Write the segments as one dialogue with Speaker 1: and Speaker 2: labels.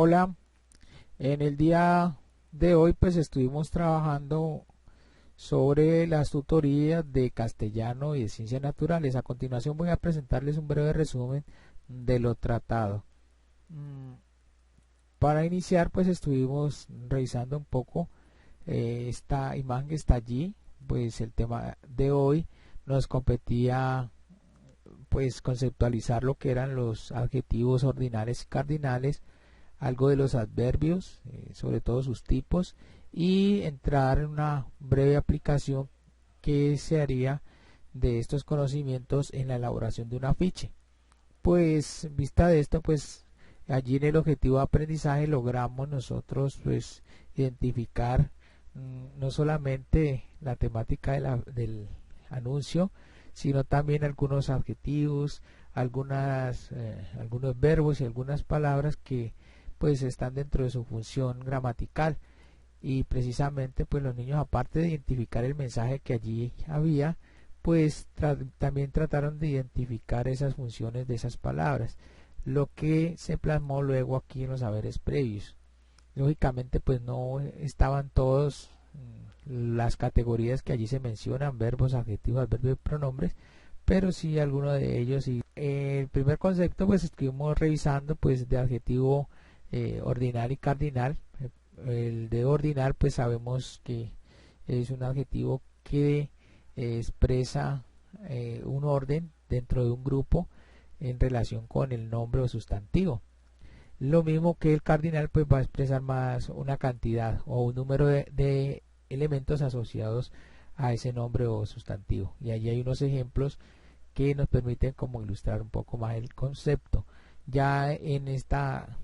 Speaker 1: Hola, en el día de hoy pues estuvimos trabajando sobre las tutorías de castellano y de ciencias naturales. A continuación voy a presentarles un breve resumen de lo tratado. Mm, Para iniciar pues estuvimos revisando un poco esta imagen que está allí. Pues el tema de hoy nos competía pues conceptualizar lo que eran los adjetivos ordinales y cardinales, algo de los adverbios, sobre todo sus tipos, y entrar en una breve aplicación que se haría de estos conocimientos en la elaboración de un afiche. Pues vista de esto, pues allí en el objetivo de aprendizaje logramos nosotros pues identificar no solamente la temática del anuncio, sino también algunos adjetivos, algunos verbos y algunas palabras que pues están dentro de su función gramatical. Y precisamente pues los niños, aparte de identificar el mensaje que allí había, pues también trataron de identificar esas funciones de esas palabras, lo que se plasmó luego aquí en los saberes previos. Lógicamente pues no estaban todos las categorías que allí se mencionan: verbos, adjetivos, adverbios y pronombres, pero sí algunos de ellos. Y el primer concepto pues estuvimos revisando pues de adjetivo ordinal y cardinal. El de ordinal pues sabemos que es un adjetivo que expresa un orden dentro de un grupo en relación con el nombre o sustantivo. Lo mismo que el cardinal pues va a expresar más una cantidad o un número de elementos asociados a ese nombre o sustantivo. Y allí hay unos ejemplos que nos permiten como ilustrar un poco más el concepto. Ya en esta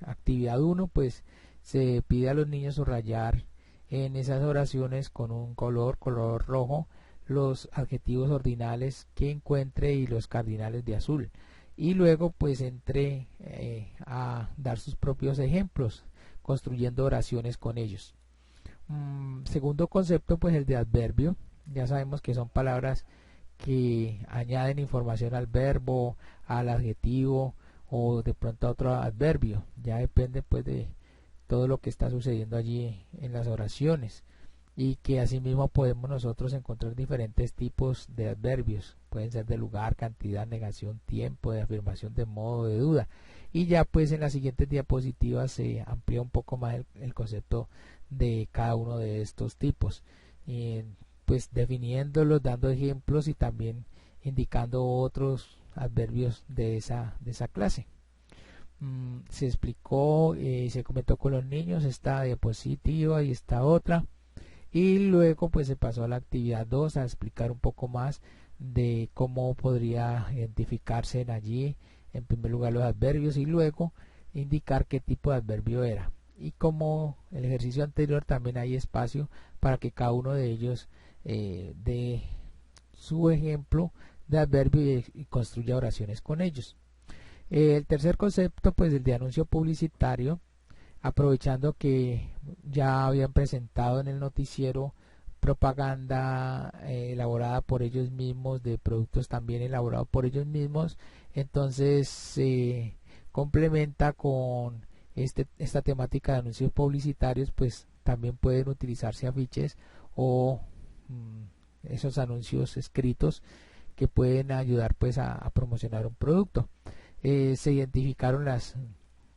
Speaker 1: actividad 1 pues se pide a los niños subrayar en esas oraciones con un color rojo, los adjetivos ordinales que encuentre y los cardinales de azul. Y luego pues entre a dar sus propios ejemplos, construyendo oraciones con ellos. Segundo concepto pues el de adverbio. Ya sabemos que son palabras que añaden información al verbo, al adjetivo o de pronto a otro adverbio. Ya depende pues de todo lo que está sucediendo allí en las oraciones, y que asimismo podemos nosotros encontrar diferentes tipos de adverbios. Pueden ser de lugar, cantidad, negación, tiempo, de afirmación, de modo, de duda. Y ya pues en las siguientes diapositivas se amplía un poco más el concepto de cada uno de estos tipos, y pues definiéndolos, dando ejemplos y también indicando otros adverbios de esa clase. Se explicó y se comentó con los niños esta diapositiva y esta otra, y luego pues se pasó a la actividad 2 a explicar un poco más de cómo podría identificarse en allí, en primer lugar los adverbios, y luego indicar qué tipo de adverbio era. Y como el ejercicio anterior, también hay espacio para que cada uno de ellos dé su ejemplo de adverbio y construya oraciones con ellos. El tercer concepto pues el de anuncio publicitario, aprovechando que ya habían presentado en el noticiero propaganda elaborada por ellos mismos, de productos también elaborados por ellos mismos. Entonces se complementa con esta temática de anuncios publicitarios, pues también pueden utilizarse afiches o esos anuncios escritos que pueden ayudar pues a promocionar un producto. Se identificaron las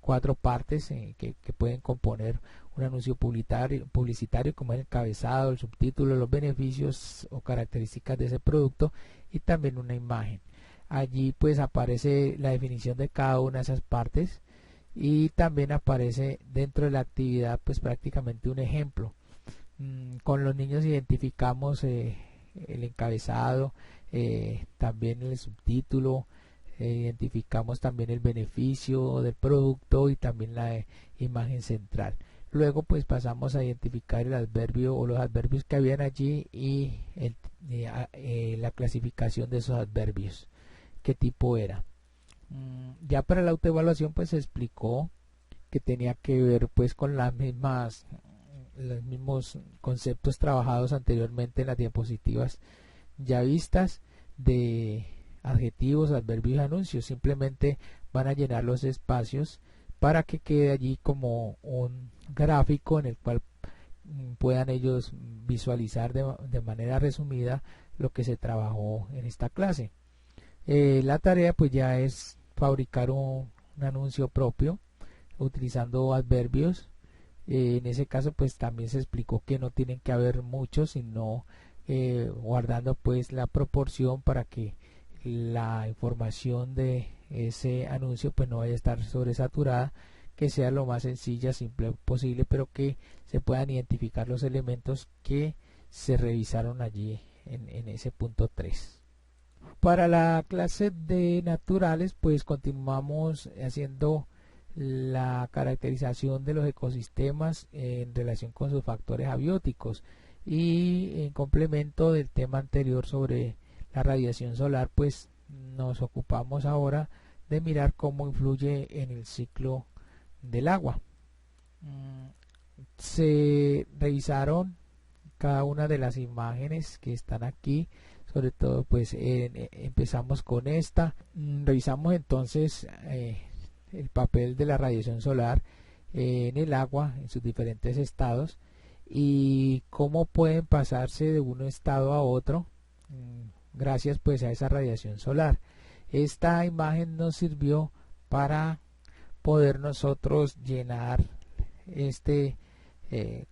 Speaker 1: cuatro partes que pueden componer un anuncio publicitario, como el encabezado, el subtítulo, los beneficios o características de ese producto, y también una imagen. Allí pues aparece la definición de cada una de esas partes, y también aparece dentro de la actividad pues prácticamente un ejemplo. Con los niños identificamos el encabezado, también el subtítulo, identificamos también el beneficio del producto y también la imagen central. Luego pues pasamos a identificar el adverbio o los adverbios que habían allí, y la clasificación de esos adverbios, qué tipo era. Ya para la autoevaluación pues se explicó que tenía que ver pues con los mismos conceptos trabajados anteriormente en las diapositivas ya vistas, de adjetivos, adverbios y anuncios. Simplemente van a llenar los espacios para que quede allí como un gráfico en el cual puedan ellos visualizar de manera resumida lo que se trabajó en esta clase. La tarea pues ya es fabricar un anuncio propio utilizando adverbios. En ese caso pues también se explicó que no tienen que haber muchos, sino guardando pues la proporción para que la información de ese anuncio pues no vaya a estar sobresaturada, que sea lo más sencilla, simple posible, pero que se puedan identificar los elementos que se revisaron allí en ese punto 3. Para la clase de naturales pues continuamos haciendo la caracterización de los ecosistemas en relación con sus factores abióticos, y en complemento del tema anterior sobre la radiación solar pues nos ocupamos ahora de mirar cómo influye en el ciclo del agua. Se revisaron cada una de las imágenes que están aquí, sobre todo pues empezamos con esta. Revisamos entonces el papel de la radiación solar en el agua en sus diferentes estados y cómo pueden pasarse de un estado a otro gracias pues a esa radiación solar. Esta imagen nos sirvió para poder nosotros llenar este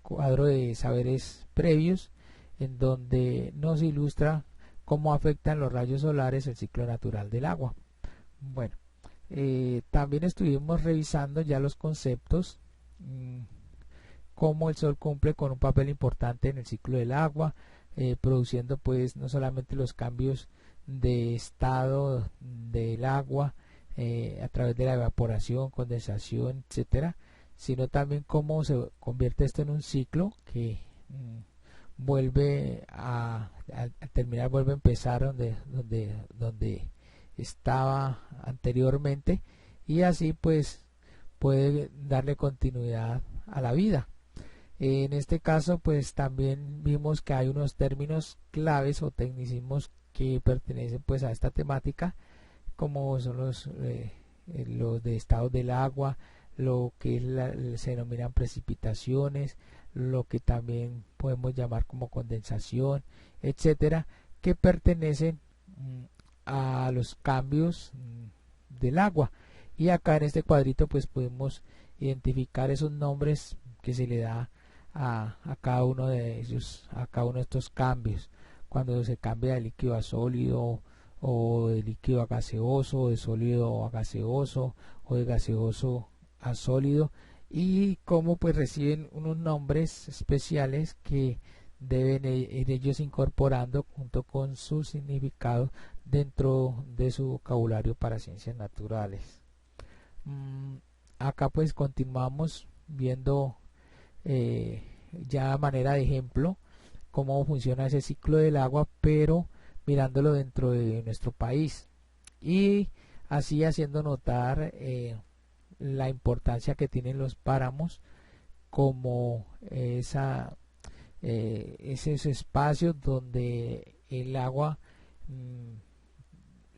Speaker 1: cuadro de saberes previos, en donde nos ilustra cómo afectan los rayos solares el ciclo natural del agua. Bueno, también estuvimos revisando ya los conceptos, cómo el sol cumple con un papel importante en el ciclo del agua, produciendo pues no solamente los cambios de estado del agua a través de la evaporación, condensación, etcétera, sino también cómo se convierte esto en un ciclo que vuelve a terminar, vuelve a empezar donde estaba anteriormente, y así pues puede darle continuidad a la vida. En este caso pues también vimos que hay unos términos claves o tecnicismos que pertenecen pues a esta temática, como son los de estado del agua, lo que se denominan precipitaciones, lo que también podemos llamar como condensación, etcétera, que pertenecen a los cambios del agua. Y acá en este cuadrito pues podemos identificar esos nombres que se le da a cada uno de ellos, a cada uno de estos cambios, cuando se cambia de líquido a sólido, o de líquido a gaseoso, o de sólido a gaseoso, o de gaseoso a sólido, y cómo pues reciben unos nombres especiales que deben ir ellos incorporando junto con su significado dentro de su vocabulario para ciencias naturales. Acá pues continuamos viendo ya a manera de ejemplo cómo funciona ese ciclo del agua, pero mirándolo dentro de nuestro país, y así haciendo notar la importancia que tienen los páramos como esos espacios donde el agua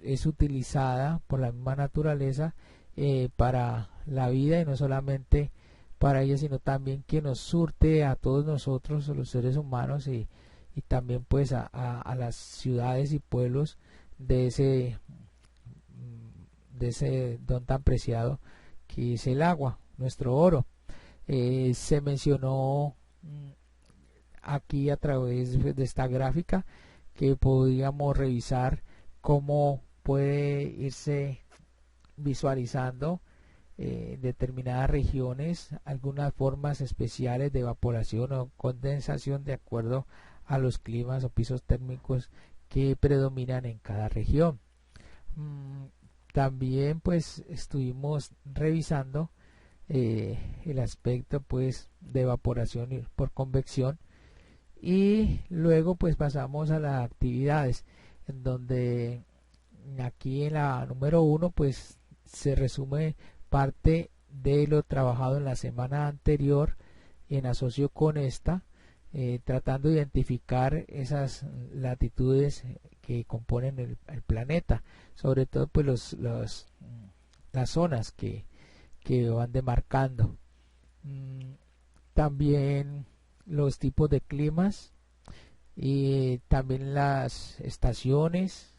Speaker 1: es utilizada por la misma naturaleza para la vida, y no solamente para ella, sino también que nos surte a todos nosotros, los seres humanos, y también pues a las ciudades y pueblos de ese don tan preciado que es el agua, nuestro oro. Se mencionó aquí a través de esta gráfica que podríamos revisar cómo puede irse visualizando determinadas regiones, algunas formas especiales de evaporación o condensación de acuerdo a los climas o pisos térmicos que predominan en cada región. También pues estuvimos revisando el aspecto pues de evaporación por convección, y luego pues pasamos a las actividades, en donde aquí en la número 1 pues se resume parte de lo trabajado en la semana anterior en asocio con esta, tratando de identificar esas latitudes que componen el planeta, sobre todo pues las zonas que que van demarcando. También los tipos de climas y también las estaciones.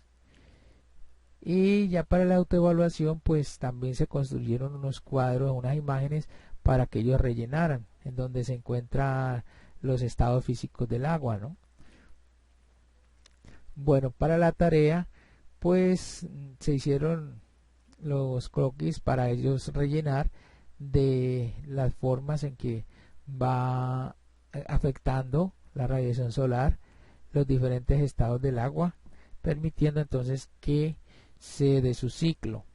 Speaker 1: Y ya para la autoevaluación pues también se construyeron unos cuadros, unas imágenes para que ellos rellenaran en donde se encuentran los estados físicos del agua, ¿no? Bueno, para la tarea pues se hicieron los croquis para ellos rellenar de las formas en que va afectando la radiación solar los diferentes estados del agua, permitiendo entonces que se dé su ciclo.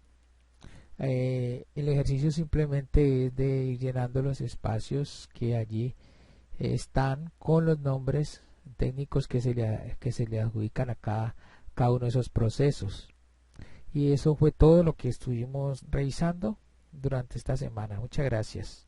Speaker 1: El ejercicio simplemente es de ir llenando los espacios que allí están con los nombres técnicos que se le adjudican a cada uno de esos procesos. Y eso fue todo lo que estuvimos revisando durante esta semana. Muchas gracias.